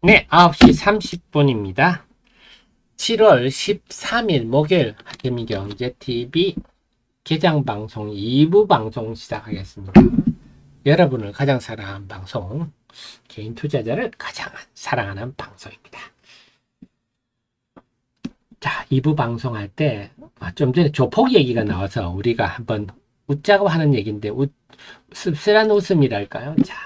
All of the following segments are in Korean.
네, 9시 30분입니다. 7월 13일 목요일 하태미경제TV 개장방송 2부 방송 시작하겠습니다. 여러분을 가장 사랑하는 방송, 개인 투자자를 가장 사랑하는 방송입니다. 자, 2부 방송할 때 좀 전에 조폭 얘기가 나와서 우리가 한번 웃자고 하는 얘기인데 씁쓸한 웃음이랄까요? 자,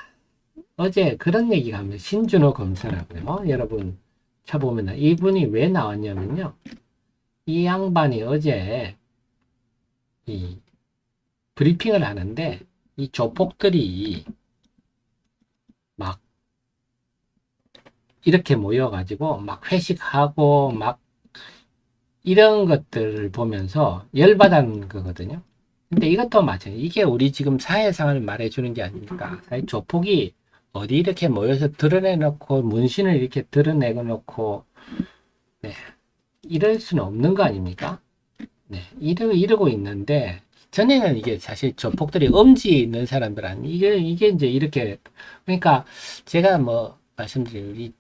어제 그런 얘기가 합니다. 신준호 검사라고요. 여러분 쳐보면 이분이 왜 나왔냐면요. 이 양반이 어제 이 브리핑을 하는데 이 조폭들이 막 이렇게 모여가지고 막 회식하고 막 이런 것들을 보면서 열받은 거거든요. 근데 이것도 마찬가지. 이게 우리 지금 사회상을 말해주는 게 아닙니까? 조폭이 어디 이렇게 모여서 드러내놓고 문신을 이렇게 드러내놓고 네, 이럴 수는 없는 거 아닙니까? 네, 이러고 있는데, 전에는 이게 사실 조폭들이 엄지 있는 사람들 아니, 이게 이제 이렇게, 그러니까 제가 뭐 말씀드린 우리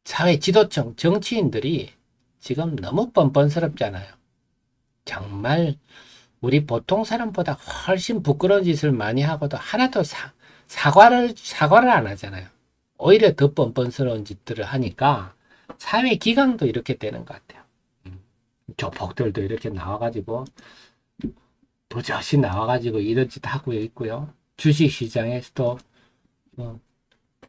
사회 지도층, 정치인들이 지금 너무 뻔뻔스럽잖아요. 정말 우리 보통 사람보다 훨씬 부끄러운 짓을 많이 하고도 하나도 사과를 안 하잖아요. 오히려 더 뻔뻔스러운 짓들을 하니까 사회 기강도 이렇게 되는 것 같아요. 조폭들도 이렇게 나와가지고 도저히 나와가지고 이런 짓 하고 있고요. 주식시장에서도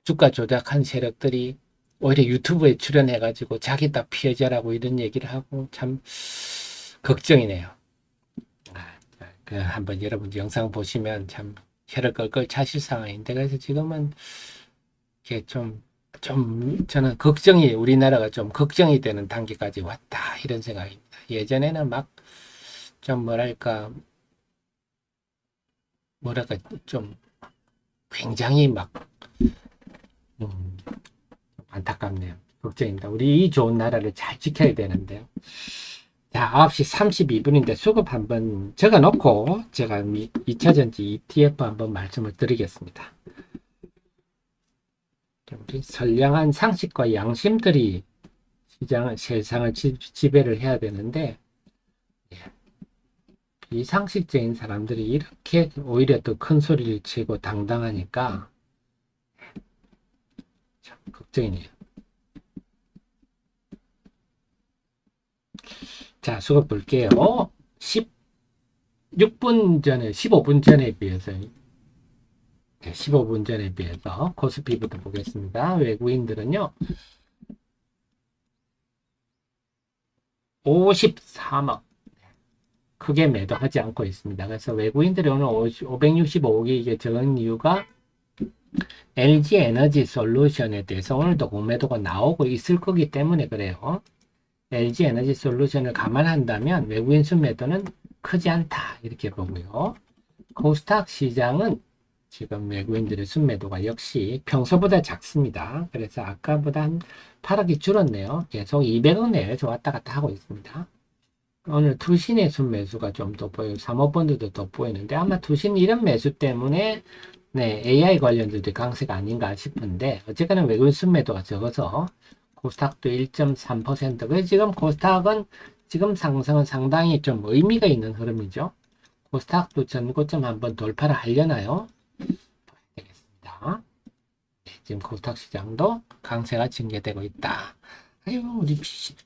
주가 조작한 세력들이 오히려 유튜브에 출연해가지고 자기 다 피해자라고 이런 얘기를 하고 참 걱정이네요. 한번 여러분 영상 보시면 참 혀를 끌끌 차실 상황인데 그래서 지금은 이게 좀 저는 우리나라가 좀 걱정이 되는 단계까지 왔다 이런 생각입니다. 예전에는 막 좀 뭐랄까 좀 굉장히 막 음, 안타깝네요. 걱정입니다. 우리 이 좋은 나라를 잘 지켜야 되는데요. 자, 9시 32분인데 수급 한번 적어 놓고 제가 2차전지 ETF 한번 말씀을 드리겠습니다. 우리 선량한 상식과 양심들이 세상을 지배를 해야 되는데 비상식적인 사람들이 이렇게 오히려 더 큰 소리를 치고 당당하니까 참 걱정이네요. 자, 수급 볼게요. 16분 전에, 15분 전에 비해서, 15분 전에 비해서 코스피부터 보겠습니다. 외국인들은요, 53억. 크게 매도하지 않고 있습니다. 그래서 외국인들이 오늘 565억이 이게 적은 이유가 LG 에너지 솔루션에 대해서 오늘도 공매도가 나오고 있을 거기 때문에 그래요. LG 에너지 솔루션을 감안한다면 외국인 순매도는 크지 않다. 이렇게 보고요. 코스닥 시장은 지금 외국인들의 순매도가 역시 평소보다 작습니다. 그래서 아까보다 한 8억이 줄었네요. 계속 200억 내외에서 왔다 갔다 하고 있습니다. 오늘 투신의 순매수가 좀 돋보여요. 3호번드도 돋보이는데 아마 투신 이런 매수 때문에 네, AI 관련주들이 강세가 아닌가 싶은데 어쨌거나 외국인 순매도가 적어서 코스닥도 1.3%. 그래서 지금 코스닥은 지금 상승은 상당히 좀 의미가 있는 흐름이죠. 코스닥도 전고점 한번 돌파를 하려나요? 되겠습니다. 네, 지금 코스닥 시장도 강세가 징계되고 있다. 아유, 우리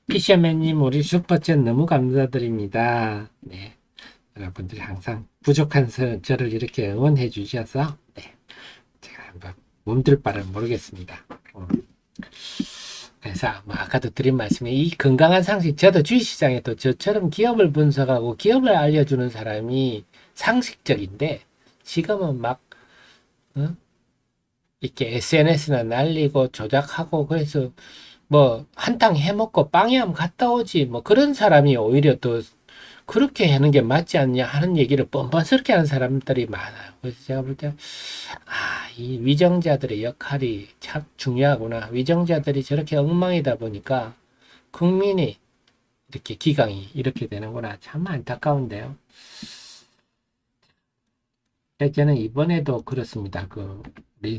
피셔맨님, 우리 슈퍼챗 너무 감사드립니다. 네. 여러분들이 항상 부족한 저를 이렇게 응원해 주셔서, 네. 제가 한번 몸둘 바를 모르겠습니다. 그래서 뭐 아까도 드린 말씀에 이 건강한 상식, 저도 주식시장에도 저처럼 기업을 분석하고 기업을 알려주는 사람이 상식적인데, 지금은 막, 어? 이렇게 SNS나 날리고 조작하고 그래서 뭐 한탕 해먹고 빵이 한번 갔다 오지 뭐 그런 사람이 오히려 또 그렇게 하는 게 맞지 않냐 하는 얘기를 뻔뻔스럽게 하는 사람들이 많아요. 그래서 제가 볼 때, 이 위정자들의 역할이 참 중요하구나. 위정자들이 저렇게 엉망이다 보니까 국민이 이렇게 기강이 이렇게 되는구나. 참 안타까운데요. 저는 이번에도 그렇습니다.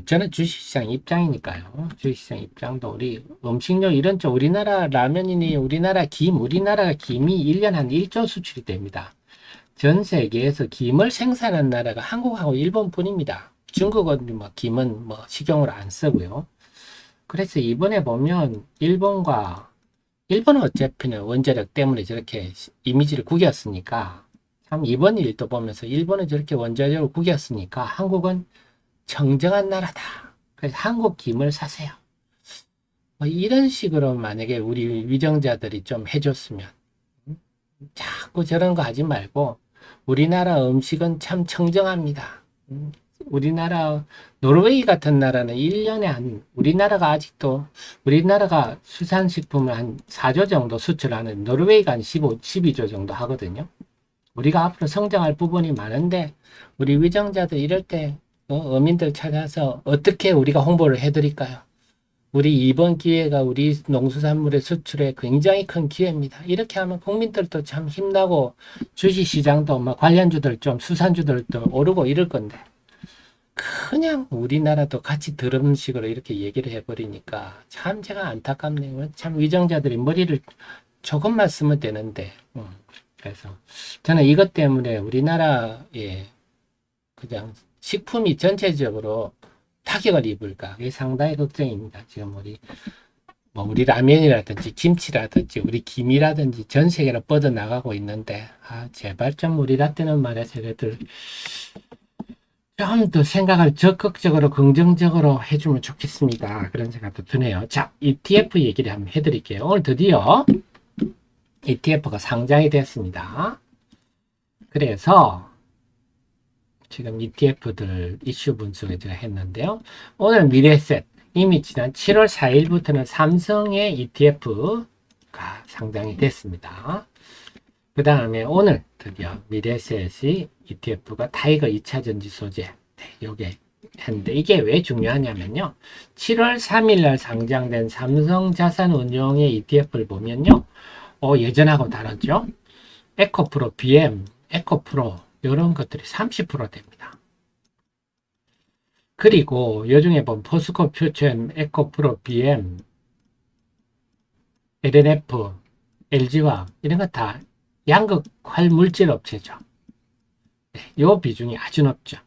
저는 주식시장 입장이니까요. 주식시장 입장도 우리 음식료 이런 쪽 우리나라 라면이니 우리나라가 김이 1년 한 1조 수출이 됩니다. 전 세계에서 김을 생산하는 나라가 한국하고 일본뿐입니다. 중국은 뭐 김은 뭐 식용으로 안 쓰고요. 그래서 이번에 보면 일본은 어차피는 원자력 때문에 저렇게 이미지를 구겼으니까 참 이번 일도 보면서 일본은 저렇게 원자력을 구겼으니까 한국은 정정한 나라다. 그래서 한국 김을 사세요. 뭐 이런 식으로 만약에 우리 위정자들이 좀 해줬으면 자꾸 저런 거 하지 말고 우리나라 음식은 참 청정합니다. 우리나라 노르웨이 같은 나라는 1년에 우리나라가 수산식품을 한 4조 정도 수출하는 노르웨이가 한 12조 정도 하거든요. 우리가 앞으로 성장할 부분이 많은데 우리 위정자들 이럴 때 어민들 찾아서 어떻게 우리가 홍보를 해드릴까요? 우리 이번 기회가 우리 농수산물의 수출에 굉장히 큰 기회입니다. 이렇게 하면 국민들도 참 힘나고 주식시장도 막 관련주들 좀 수산주들도 오르고 이럴 건데 그냥 우리나라도 같이 드럼 식으로 이렇게 얘기를 해버리니까 참 제가 안타깝네요. 참 위정자들이 머리를 조금만 쓰면 되는데 그래서 저는 이것 때문에 우리나라에 그냥 식품이 전체적으로 타격을 입을까 그게 상당히 걱정입니다. 지금 우리 라면이라든지 김치라든지 우리 김이라든지 전 세계로 뻗어나가고 있는데 제발 좀 우리라떼는 말이야 쟤네들 좀 더 생각을 적극적으로 긍정적으로 해주면 좋겠습니다. 그런 생각도 드네요. 자, ETF 얘기를 한번 해드릴게요. 오늘 드디어 ETF가 상장이 됐습니다. 그래서 지금 ETF들 이슈 분석을 제가 했는데요. 오늘 미래에셋 이미 지난 7월 4일부터는 삼성의 ETF가 상장이 됐습니다. 그 다음에 오늘 드디어 미래에셋이 ETF가 타이거 2차전지 소재 요게 했는데 이게 왜 중요하냐면요. 7월 3일 날 상장된 삼성자산운용의 ETF를 보면요. 예전하고 다르죠. 에코프로 BM, 에코프로 이런 것들이 30% 됩니다. 그리고 요중에 보면 포스코 퓨처엠, 에코프로 BM, LNF, LG화학 이런 거 다 양극 활물질 업체죠. 요 비중이 아주 높죠.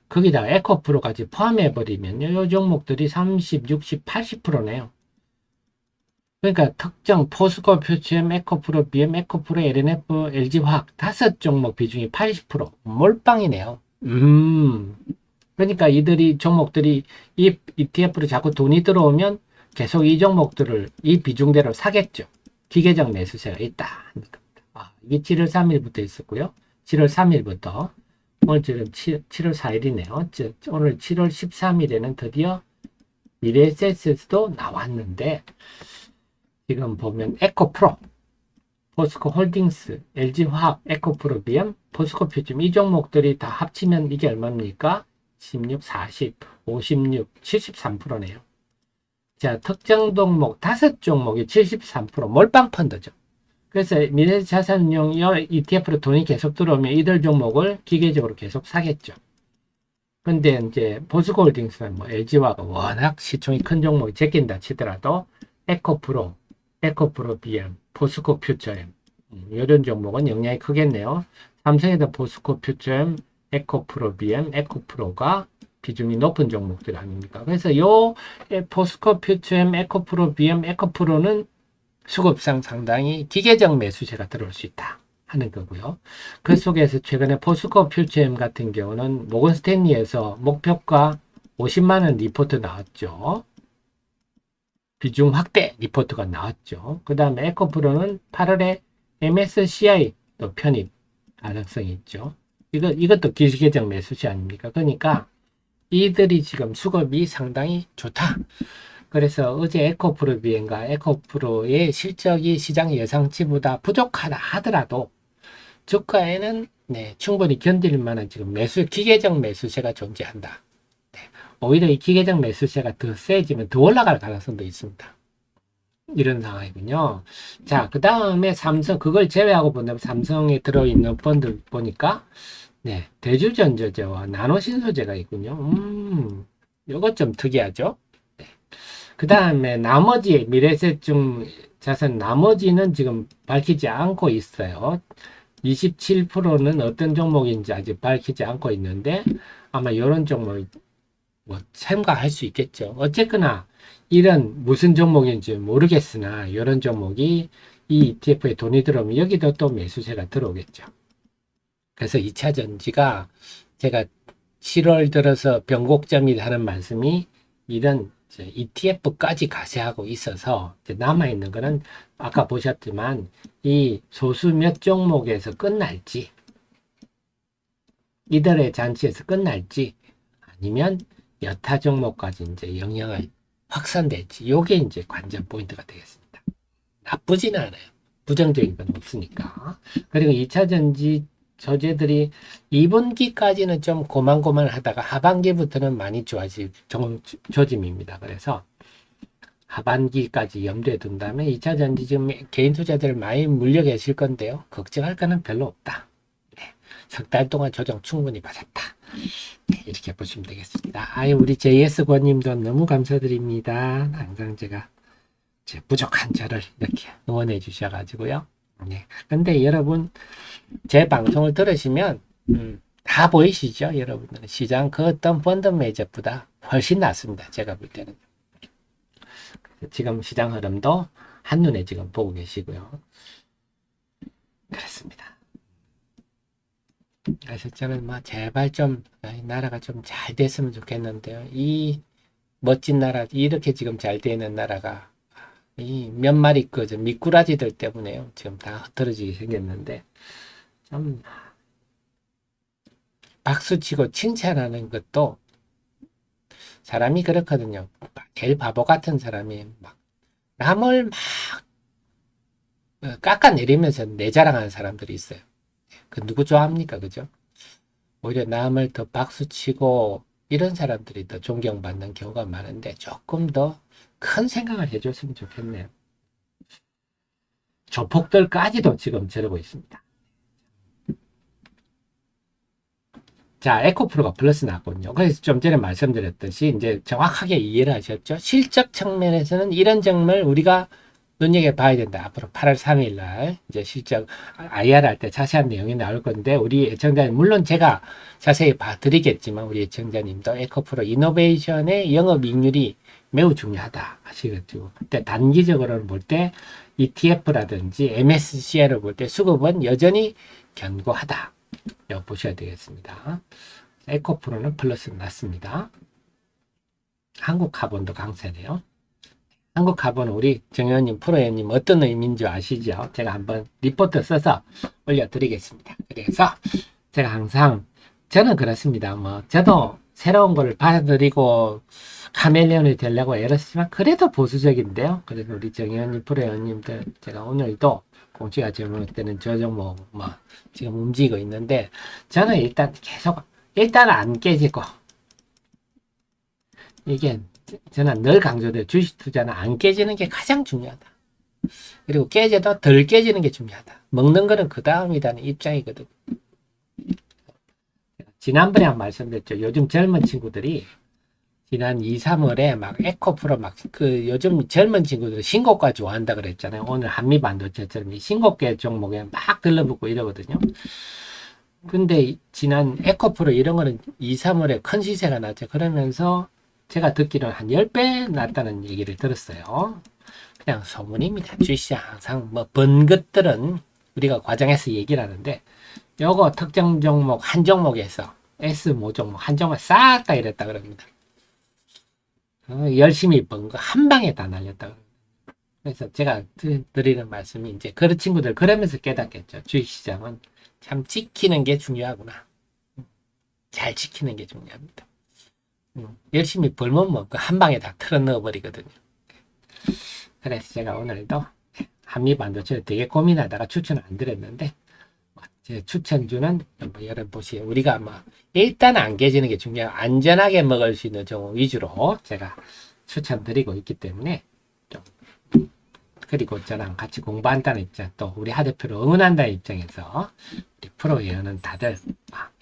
거기다가 에코프로까지 포함해버리면 요 종목들이 30, 60, 80%네요. 그러니까 특정 포스코 퓨처엠, 에코프로, BM, 에코프로, LNF, LG화학 5종목 비중이 80% 몰빵이네요. 그러니까 종목들이 이 ETF로 자꾸 돈이 들어오면 계속 이 종목들을 이 비중대로 사겠죠. 기계적 매수세가 있다. 이게 7월 3일부터 있었고요. 7월 3일부터 오늘 지금 7월 4일이네요. 오늘 7월 13일에는 드디어 미래에셋도 나왔는데 지금 보면 에코프로, 포스코 홀딩스, LG화학, 에코프로 BM, 포스코 퓨처엠 이 종목들이 다 합치면 이게 얼마입니까? 16, 40, 56, 73%네요. 자, 특정 종목 5종목이 73% 몰빵 펀드죠. 그래서 미래자산운용 ETF로 돈이 계속 들어오면 이들 종목을 기계적으로 계속 사겠죠. 근데 이제 포스코홀딩스는 LG화가 워낙 시총이 큰 종목이 제낀다 치더라도 에코프로 BM, 포스코 퓨처엠 이런 종목은 영향이 크겠네요. 삼성에도 포스코 퓨처엠, 에코프로 BM, 에코프로가 비중이 높은 종목들 아닙니까? 그래서 요 포스코 퓨처엠, 에코프로 BM, 에코프로는 수급상 상당히 기계적 매수세가 들어올 수 있다 하는 거고요. 그 속에서 최근에 포스코 퓨처엠 같은 경우는 모건 스탠리에서 목표가 50만원 리포트 나왔죠. 비중 확대 리포트가 나왔죠. 그 다음에 에코프로는 8월에 MSCI 또 편입 가능성이 있죠. 이것도 기계적 매수세 아닙니까? 그러니까 이들이 지금 수급이 상당히 좋다. 그래서 어제 에코프로 비엔과 에코프로의 실적이 시장 예상치보다 부족하다 하더라도 주가에는 충분히 견딜 만한 지금 기계적 매수세가 존재한다. 오히려 이 기계적 매수세가 더 세지면 더 올라갈 가능성도 있습니다. 이런 상황이군요. 자, 그 다음에 삼성, 그걸 제외하고 본다면 삼성에 들어있는 펀드 보니까 네, 대주전자재와 나노신소재가 있군요. 요것 좀 특이하죠? 네. 그 다음에 나머지 미래세중 자산 나머지는 지금 밝히지 않고 있어요. 27%는 어떤 종목인지 아직 밝히지 않고 있는데 아마 이런 종목 뭐 참가할 수 있겠죠. 어쨌거나 이런 무슨 종목인지 모르겠으나 이런 종목이 이 ETF에 돈이 들어오면 여기도 또 매수세가 들어오겠죠. 그래서 2차 전지가 제가 7월 들어서 변곡점이 하는 말씀이 이런 ETF까지 가세하고 있어서 남아있는 거는 아까 보셨지만 이 소수 몇 종목에서 끝날지 이들의 잔치에서 끝날지 아니면 여타 종목까지 이제 영향을 확산될지 요게 이제 관전 포인트가 되겠습니다. 나쁘지는 않아요. 부정적인 건 없으니까. 그리고 2차 전지 소재들이 2분기까지는 좀 고만고만 하다가 하반기부터는 많이 좋아질 조짐입니다. 그래서 하반기까지 염두에 둔다면 2차 전지 지금 개인 투자들 많이 물려 계실 건데요. 걱정할 거는 별로 없다. 네. 석 달 동안 조정 충분히 받았다. 네, 이렇게 보시면 되겠습니다. 아유, 우리 JS 권님도 너무 감사드립니다. 항상 제가 제 부족한 저를 이렇게 응원해 주셔가지고요. 네. 근데 여러분, 제 방송을 들으시면, 다 보이시죠? 여러분들은 시장 그 어떤 펀드 매집보다 훨씬 낫습니다. 제가 볼 때는. 지금 시장 흐름도 한눈에 지금 보고 계시고요. 그렇습니다. 그래서 저는 뭐 제발 좀 나라가 좀 잘 됐으면 좋겠는데요. 이 멋진 나라, 이렇게 지금 잘 되는 나라가 이 몇 마리 그 미꾸라지들 때문에요. 지금 다 흐트러지게 생겼는데 좀 박수치고 칭찬하는 것도 사람이 그렇거든요. 제일 바보 같은 사람이 막 남을 막 깎아내리면서 내 자랑하는 사람들이 있어요. 그 누구 좋아합니까? 그죠? 오히려 남을 더 박수치고 이런 사람들이 더 존경받는 경우가 많은데 조금 더 큰 생각을 해줬으면 좋겠네요. 조폭들까지도 지금 저러고 있습니다. 자, 에코프로가 플러스 났거든요. 그래서 좀 전에 말씀드렸듯이 이제 정확하게 이해를 하셨죠? 실적 측면에서는 이런 점을 우리가 눈여겨봐야 된다. 앞으로 8월 3일 날 이제 실적 IR 할 때 자세한 내용이 나올 건데 우리 애청자님 물론 제가 자세히 봐드리겠지만 우리 애청자님도 에코프로 이노베이션의 영업이익률이 매우 중요하다 하시겠죠. 그때 단기적으로는 볼 때 ETF라든지 MSCI를 볼 때 수급은 여전히 견고하다. 이거 보셔야 되겠습니다. 에코프로는 플러스 났습니다. 한국카본도 강세네요. 한국카본은 우리 정의원님, 프로의원님 어떤 의미인지 아시죠? 제가 한번 리포트 써서 올려드리겠습니다. 그래서 제가 항상 저는 그렇습니다. 뭐 저도 새로운 걸 받아들이고 카멜레온이 되려고 애를 쓰지만 그래도 보수적인데요. 그래서 우리 정의원님, 프로의원님들 제가 오늘도 공시가 제목 때는 저 종목 뭐 지금 움직이고 있는데 저는 일단 계속 일단 안 깨지고 이게 저는 늘 강조돼요. 주식 투자는 안 깨지는 게 가장 중요하다. 그리고 깨져도 덜 깨지는 게 중요하다. 먹는 거는 그 다음이라는 입장이거든요. 지난번에 한 말씀드렸죠. 요즘 젊은 친구들이 지난 2, 3월에 막 에코프로 막 그 요즘 젊은 친구들이 신고가 좋아한다 그랬잖아요. 오늘 한미반도체처럼 신고가 종목에 막 들러붙고 이러거든요. 근데 지난 에코프로 이런 거는 2, 3월에 큰 시세가 났죠. 그러면서 제가 듣기로는 한 10배 났다는 얘기를 들었어요. 그냥 소문입니다. 주식시장 항상 뭐 번 것들은 우리가 과장해서 얘기를 하는데 요거 특정 종목 한 종목에서 S 종목 한 종목 싹 다 이랬다 그럽니다. 열심히 번 거 한 방에 다 날렸다. 그래서 제가 드리는 말씀이 이제 그런 친구들 그러면서 깨닫겠죠. 주식시장은 참 지키는 게 중요하구나. 잘 지키는 게 중요합니다. 열심히 벌면 뭐 한 방에 다 틀어 넣어 버리거든요. 그래서 제가 오늘도 한미반도체 되게 고민하다가 추천을 안 드렸는데 제 추천주는 여러분 보시요. 우리가 뭐 일단 안 깨지는 게 중요해요. 안전하게 먹을 수 있는 종목 위주로 제가 추천드리고 있기 때문에 좀 그리고 저랑 같이 공부한다는 입장, 또 우리 하 대표를 응원한다는 입장에서 우리 프로 회원은 다들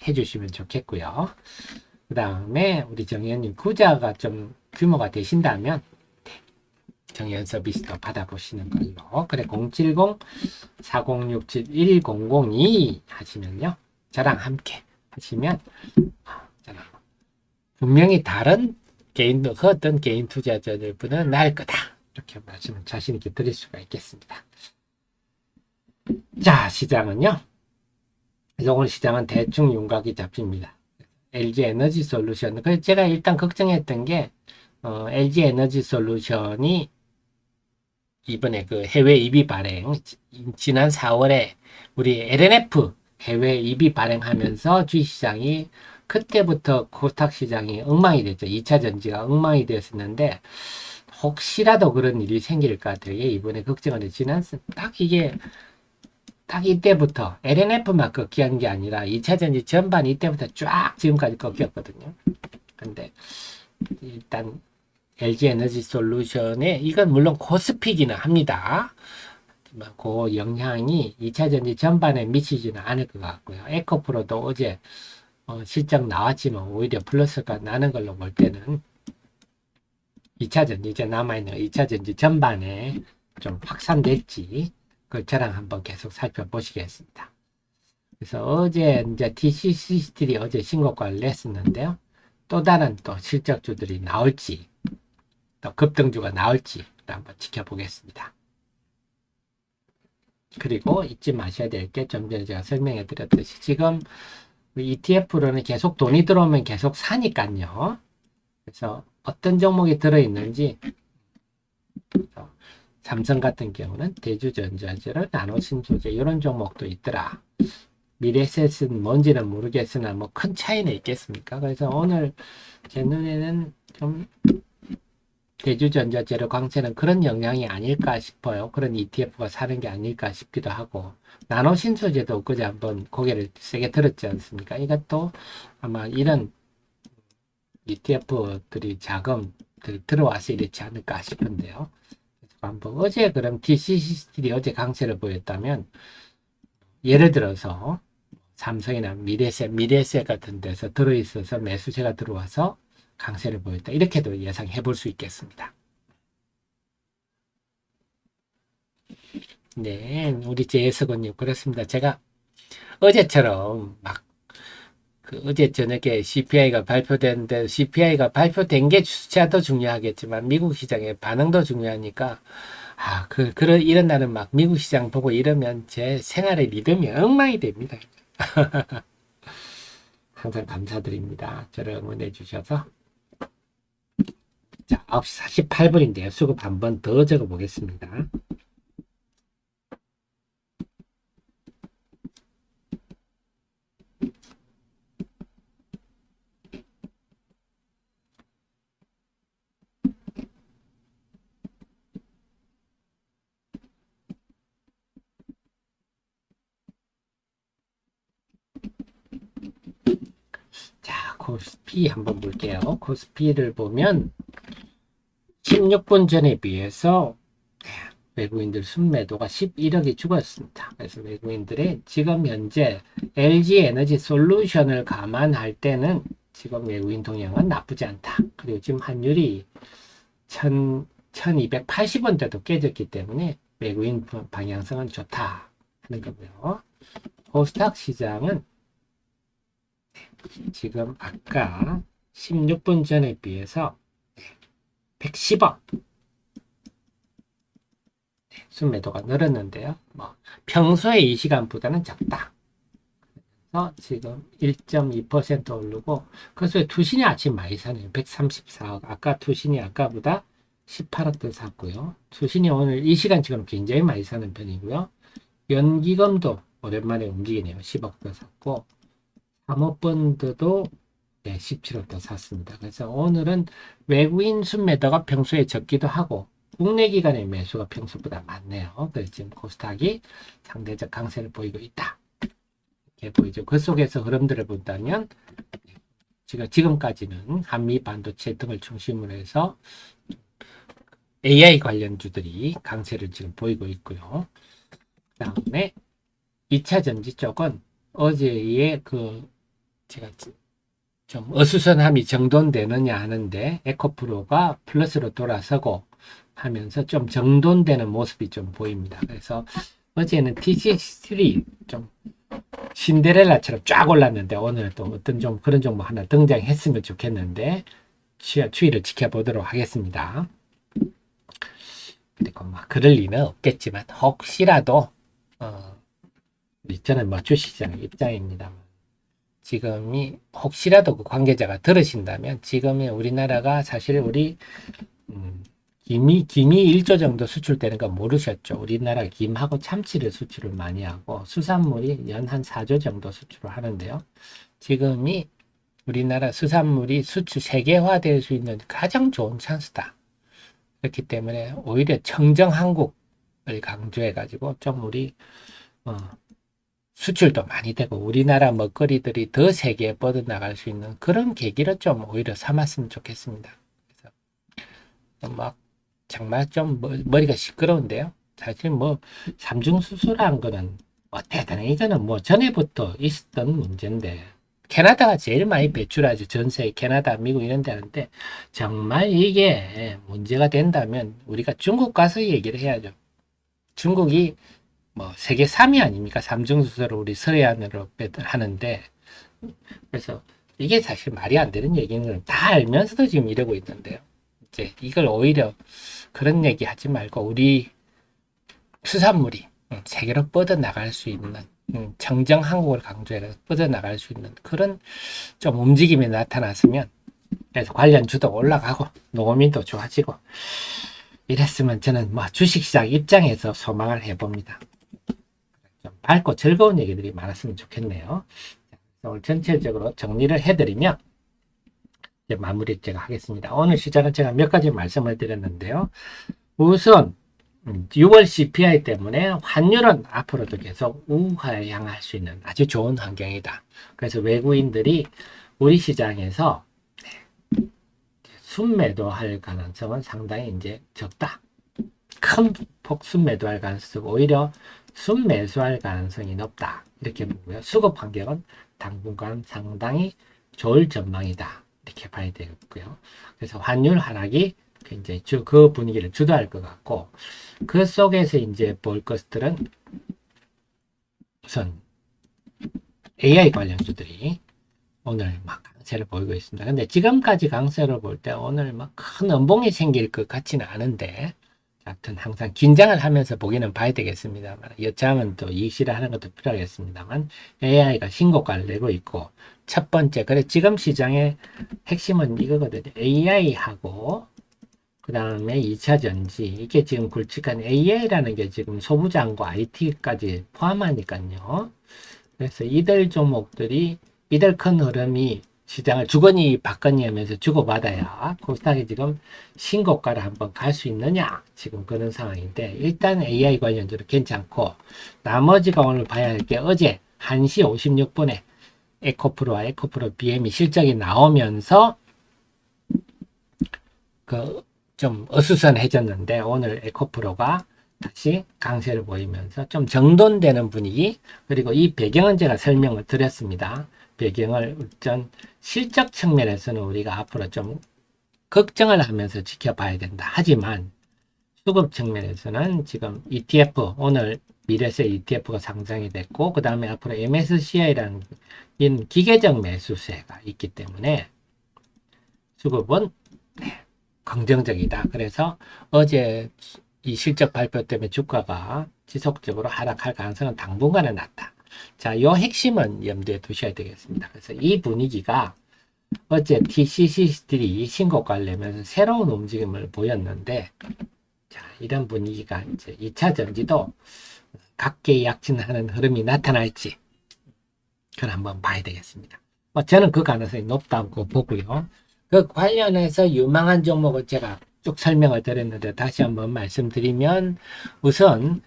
해주시면 좋겠고요. 그 다음에 우리 정의원님 구자가 좀 규모가 되신다면 정의원 서비스도 받아보시는 걸로. 그래 070-4067-1002 하시면요. 저랑 함께 하시면 저랑 분명히 다른 개인, 그 어떤 개인 투자자들보다 나을 거다. 이렇게 말씀을 자신 있게 드릴 수가 있겠습니다. 자, 시장은요. 그래서 오늘 시장은 대충 윤곽이 잡힙니다. LG 에너지 솔루션. 그래서 제가 일단 걱정했던 게 LG 에너지 솔루션이 이번에 그 해외 EB 발행 지난 4월에 우리 LNF 해외 EB 발행하면서 주식시장이 그때부터 코스닥 시장이 엉망이 됐죠. 2차 전지가 엉망이 됐었는데 혹시라도 그런 일이 생길까 되게 이번에 걱정을 했지만 딱 이게 딱 이때부터 LNF만 꺾기한 게 아니라 2차 전지 전반 이때부터 쫙 지금까지 꺾였거든요. 근데 일단 LG 에너지 솔루션에 이건 물론 코스피기는 합니다. 그 영향이 2차 전지 전반에 미치지는 않을 것 같고요. 에코프로도 어제 실적 나왔지만 오히려 플러스가 나는 걸로 볼 때는 2차 전지 이제 남아있는 2차 전지 전반에 좀 확산될지 그걸 저랑 한번 계속 살펴보시겠습니다. 그래서 어제 이제 TCC 스틸이 어제 신고가를 냈었는데요. 또 다른 또 실적주들이 나올지 또 급등주가 나올지 한번 지켜보겠습니다. 그리고 잊지 마셔야 될 게 좀 전에 제가 설명해 드렸듯이 지금 ETF로는 계속 돈이 들어오면 계속 사니까요. 그래서 어떤 종목이 들어있는지 삼성 같은 경우는 대주전자재를 나노신소재 이런 종목도 있더라. 미래셋은 뭔지는 모르겠으나 뭐 큰 차이는 있겠습니까? 그래서 오늘 제 눈에는 좀 대주전자재료 강세는 그런 영향이 아닐까 싶어요. 그런 ETF가 사는 게 아닐까 싶기도 하고 나노신소재도 그제 한번 고개를 세게 들었지 않습니까? 이것도 아마 이런 ETF들이 자금들이 들어와서 이렇지 않을까 싶은데요. 한번 어제 그럼 TCC 스틸이 어제 강세를 보였다면 예를 들어서 삼성이나 미래세 같은 데서 들어있어서 매수세가 들어와서 강세를 보였다. 이렇게도 예상해 볼 수 있겠습니다. 네, 우리 제예석원님 그렇습니다. 제가 어제처럼 막 어제 저녁에 CPI가 발표됐는데 CPI가 발표된 게 숫자도 중요하겠지만 미국 시장의 반응도 중요하니까 이런 날은 막 미국 시장 보고 이러면 제 생활의 리듬이 엉망이 됩니다. 항상 감사드립니다. 저를 응원해 주셔서. 자, 9시 48분인데요. 수급 한번 더 적어 보겠습니다. 자, 코스피 한번 볼게요. 코스피를 보면 16분 전에 비해서 외국인들 순매도가 11억이 죽었습니다. 그래서 외국인들의 지금 현재 LG 에너지 솔루션을 감안할 때는 지금 외국인 동향은 나쁘지 않다. 그리고 지금 환율이 1280원대도 깨졌기 때문에 외국인 방향성은 좋다 하는 거고요. 코스닥 시장은 지금 아까 16분 전에 비해서 110억 순매도가 늘었는데요. 평소에 이 시간보다는 작다. 그래서 지금 1.2% 오르고 그래서 투신이 아침 많이 사네요. 134억. 아까 투신이 아까보다 18억 더 샀고요. 투신이 오늘 이 시간 지금 굉장히 많이 사는 편이고요. 연기금도 오랜만에 움직이네요. 10억 더 샀고 사모펀드도 17억 더 샀습니다. 그래서 오늘은 외국인 순매도가 평소에 적기도 하고 국내 기관의 매수가 평소보다 많네요. 그래서 지금 코스닥이 상대적 강세를 보이고 있다. 이렇게 보이죠. 그 속에서 흐름들을 본다면 지금까지는 한미 반도체 등을 중심으로 해서 AI 관련주들이 강세를 지금 보이고 있고요. 그 다음에 2차 전지 쪽은 어제의 제가 좀 어수선함이 정돈되느냐 하는데 에코프로가 플러스로 돌아서고 하면서 좀 정돈되는 모습이 좀 보입니다. 그래서 어제는 TC3 좀 신데렐라처럼 쫙 올랐는데 오늘 또 어떤 좀 그런 종목 하나 등장했으면 좋겠는데 추이를 지켜보도록 하겠습니다. 그리고 막 그럴 리는 없겠지만 혹시라도 저는 뭐 주식시장 입장입니다만 지금이 혹시라도 그 관계자가 들으신다면 지금의 우리나라가 사실 우리 김이 1조 정도 수출되는 거 모르셨죠? 우리나라 김하고 참치를 수출을 많이 하고 수산물이 연 한 4조 정도 수출을 하는데요. 지금이 우리나라 수산물이 수출 세계화될 수 있는 가장 좋은 찬스다. 그렇기 때문에 오히려 청정 한국을 강조해 가지고 좀 우리 수출도 많이 되고 우리나라 먹거리들이 더 세계에 뻗어나갈 수 있는 그런 계기를 좀 오히려 삼았으면 좋겠습니다. 그래서 막 정말 좀 머리가 시끄러운데요. 사실 뭐 삼중수소라는 거는 대단히 이거는 뭐 전에부터 있었던 문제인데 캐나다가 제일 많이 배출하죠. 전 세계 캐나다, 미국 이런 데 하는데 정말 이게 문제가 된다면 우리가 중국 가서 얘기를 해야죠. 중국이 뭐 세계 3위 아닙니까? 삼중수소를 우리 서해안으로 하는데 그래서 이게 사실 말이 안 되는 얘기는 다 알면서도 지금 이러고 있는데요. 이제 이걸 오히려 그런 얘기 하지 말고 우리 수산물이 세계로 뻗어나갈 수 있는 청정 한국을 강조해서 뻗어나갈 수 있는 그런 좀 움직임이 나타났으면 그래서 관련 주도 올라가고 노민도 좋아지고 이랬으면 저는 뭐 주식시장 입장에서 소망을 해봅니다. 좀 밝고 즐거운 얘기들이 많았으면 좋겠네요. 오늘 전체적으로 정리를 해드리면 이제 마무리 제가 하겠습니다. 오늘 시장은 제가 몇 가지 말씀을 드렸는데요. 우선 6월 CPI 때문에 환율은 앞으로도 계속 우하향할 수 있는 아주 좋은 환경이다. 그래서 외국인들이 우리 시장에서 순매도할 가능성은 상당히 이제 적다. 큰 폭 순매도할 가능성, 오히려 순매수할 가능성이 높다. 이렇게 보고요. 수급 환경은 당분간 상당히 좋을 전망이다. 이렇게 봐야 되겠고요. 그래서 환율 하락이 이제 그 분위기를 주도할 것 같고, 그 속에서 이제 볼 것들은 우선 AI 관련주들이 오늘 막 강세를 보이고 있습니다. 근데 지금까지 강세를 볼 때 오늘 막 큰 음봉이 생길 것 같지는 않은데, 하여튼 항상 긴장을 하면서 보기는 봐야 되겠습니다만, 여차하면 또 이익실을 하는 것도 필요하겠습니다만, AI가 신고가를 내고 있고, 첫 번째, 그래, 지금 시장의 핵심은 이거거든요. AI하고, 그 다음에 2차 전지, 이게 지금 굵직한 AI라는 게 지금 소부장과 IT까지 포함하니까요. 그래서 이들 종목들이, 이들 큰 흐름이 시장을 주거니 받거니 하면서 주고받아야 코스닥이 지금 신고가를 한번 갈 수 있느냐, 지금 그런 상황인데, 일단 AI 관련주는 괜찮고, 나머지가 오늘 봐야 할 게 어제 1시 56분에 에코프로와 에코프로 BM이 실적이 나오면서 좀 어수선해졌는데 오늘 에코프로가 다시 강세를 보이면서 좀 정돈되는 분위기, 그리고 이 배경은 제가 설명을 드렸습니다. 배경을 어떤 실적 측면에서는 우리가 앞으로 좀 걱정을 하면서 지켜봐야 된다. 하지만 수급 측면에서는 지금 ETF, 오늘 미래세 ETF가 상장이 됐고, 그 다음에 앞으로 MSCI라는 기계적 매수세가 있기 때문에 수급은 긍정적이다. 그래서 어제 이 실적 발표 때문에 주가가 지속적으로 하락할 가능성은 당분간은 낮다. 자, 요 핵심은 염두에 두셔야 되겠습니다. 그래서 이 분위기가 어제 TCC들이 신고가를 내면서 새로운 움직임을 보였는데, 자, 이런 분위기가 이제 2차 전지도 각계 약진하는 흐름이 나타날지, 그걸 한번 봐야 되겠습니다. 저는 그 가능성이 높다고 보고요. 그 관련해서 유망한 종목을 제가 쭉 설명을 드렸는데 다시 한번 말씀드리면, 우선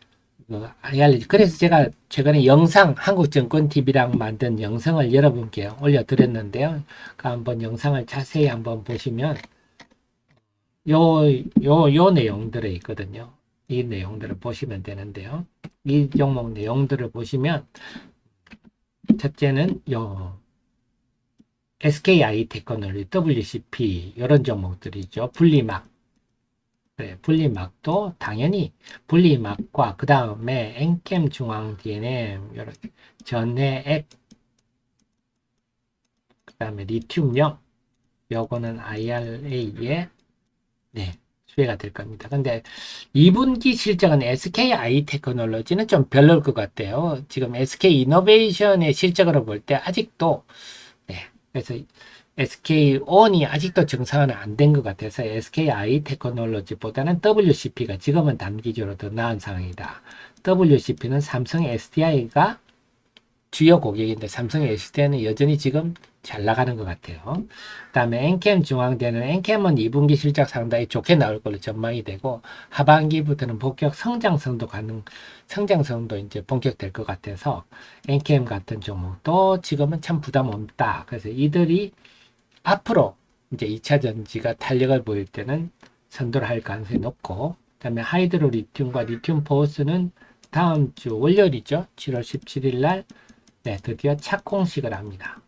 그래서 제가 최근에 영상 한국증권TV랑 만든 영상을 여러분께 올려드렸는데요. 그 한번 영상을 자세히 한번 보시면 요 내용들에 있거든요. 이 내용들을 보시면 되는데요. 이 종목 내용들을 보시면 첫째는 요 SKI 테크놀로지, WCP 이런 종목들이죠. 분리막. 네, 분리막도 당연히 분리막과 그 다음에 엔캠 중앙 DNM 이런 전해액 그 다음에 리튬용 요거는 IRA의 네, 수혜가 될 겁니다. 근데 2분기 실적은 SKI 테크놀로지는 좀 별로일 것 같아요. 지금 SK 이노베이션의 실적으로 볼 때 아직도 네, 그래서 SK온이 아직도 정상화는 안 된 것 같아서 SKI 테크놀로지보다는 WCP가 지금은 단기적으로 더 나은 상황이다. WCP는 삼성 SDI가 주요 고객인데 삼성 SDI는 여전히 지금 잘 나가는 것 같아요. 그 다음에 엔캠 중앙대는 엔캠은 2분기 실적 상당히 좋게 나올 걸로 전망이 되고 하반기부터는 본격 성장성도 이제 본격될 것 같아서 엔캠 같은 종목도 지금은 참 부담 없다. 그래서 이들이 앞으로 이제 2차 전지가 탄력을 보일 때는 선도를 할 가능성이 높고 그다음에 하이드로 리튬과 리튬 포스는 다음 주 월요일이죠. 7월 17일 날 네, 드디어 착공식을 합니다.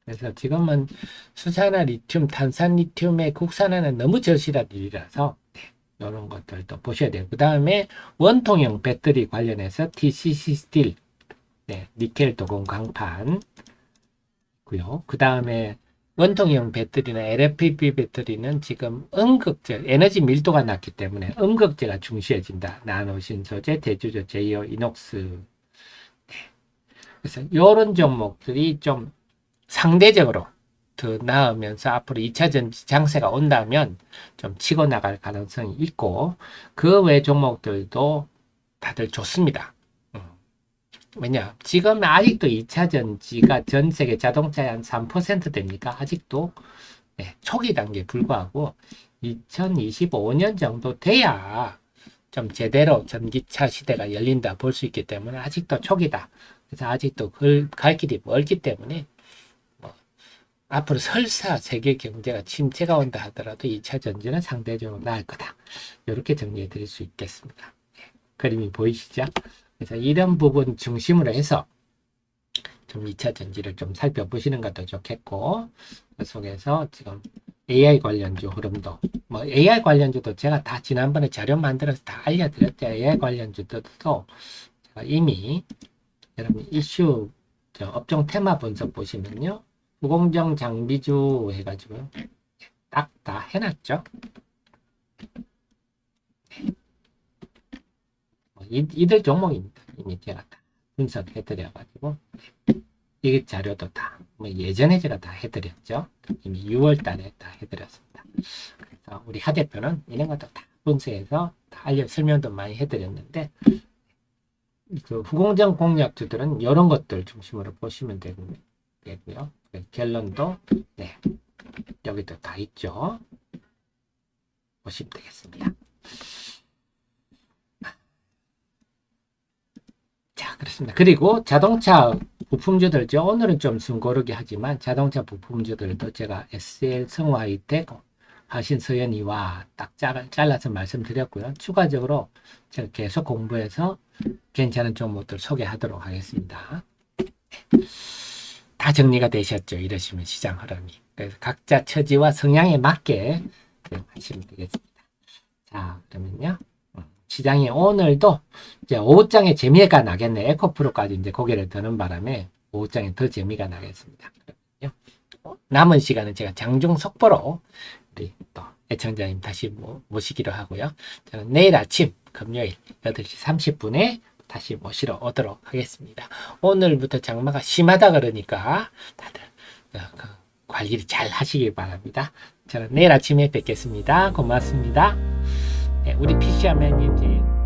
그래서 지금은 수산화 리튬, 탄산 리튬의 국산화는 너무 절실한 일이라서 네, 이런 것들도 보셔야 돼요. 그 다음에 원통형 배터리 관련해서 TCC 스틸, 네, 니켈 도금 강판 고요. 그 다음에 원통형 배터리나 LFP 배터리는 지금 음극재, 에너지 밀도가 낮기 때문에 음극재가 중시해진다. 나노신 소재, 대주조, 제이어, 이녹스. 그래서 이런 종목들이 좀 상대적으로 더 나으면서 앞으로 2차 전지 장세가 온다면 좀 치고 나갈 가능성이 있고 그 외 종목들도 다들 좋습니다. 왜냐? 지금 아직도 2차 전지가 전 세계 자동차의 한 3% 됩니까? 아직도 네, 초기 단계에 불과하고 2025년 정도 돼야 좀 제대로 전기차 시대가 열린다 볼 수 있기 때문에 아직도 초기다. 그래서 아직도 갈 길이 멀기 때문에 뭐 앞으로 설사 세계 경제가 침체가 온다 하더라도 2차 전지는 상대적으로 나을 거다. 이렇게 정리해 드릴 수 있겠습니다. 네, 그림이 보이시죠? 그래서 이런 부분 중심으로 해서 좀 2차 전지를 좀 살펴보시는 것도 좋겠고 그 속에서 지금 AI 관련주 흐름도 뭐 AI 관련주도 제가 다 지난번에 자료 만들어서 다 알려드렸죠. AI 관련주들도 제가 이미 여러분 이슈 업종 테마 분석 보시면요. 무공정 장비주 해가지고 딱 다 해놨죠. 이들 종목입니다. 이미 제가 다 분석해드려가지고 이 자료도 다 뭐 예전에 제가 다 해드렸죠. 이미 6월 달에 다 해드렸습니다. 그래서 우리 하 대표는 이런 것도 다 분석해서 다 설명도 많이 해드렸는데 그 후공정 공략주들은 이런 것들 중심으로 보시면 되고요. 결론도 네 여기도 다 있죠. 보시면 되겠습니다. 자, 그렇습니다. 그리고 자동차 부품주들죠. 오늘은 좀 숨고르게 하지만 자동차 부품주들도 제가 SL, 성화이텍, 화신서연이와 딱 잘라서 말씀드렸고요. 추가적으로 제가 계속 공부해서 괜찮은 종목들 소개하도록 하겠습니다. 다 정리가 되셨죠? 이러시면 시장 흐름이. 그래서 각자 처지와 성향에 맞게 하시면 되겠습니다. 자, 그러면요. 시장이 오늘도 이제 오후장에 재미가 나겠네. 에코프로까지 이제 고개를 드는 바람에 오후장에 더 재미가 나겠습니다. 남은 시간은 제가 장중 속보로 우리 또 애청자님 다시 모시기로 하고요. 저는 내일 아침 금요일 8시 30분에 다시 모시러 오도록 하겠습니다. 오늘부터 장마가 심하다 그러니까 다들 관리를 잘 하시길 바랍니다. 저는 내일 아침에 뵙겠습니다. 고맙습니다. 네, 우리 PC화면님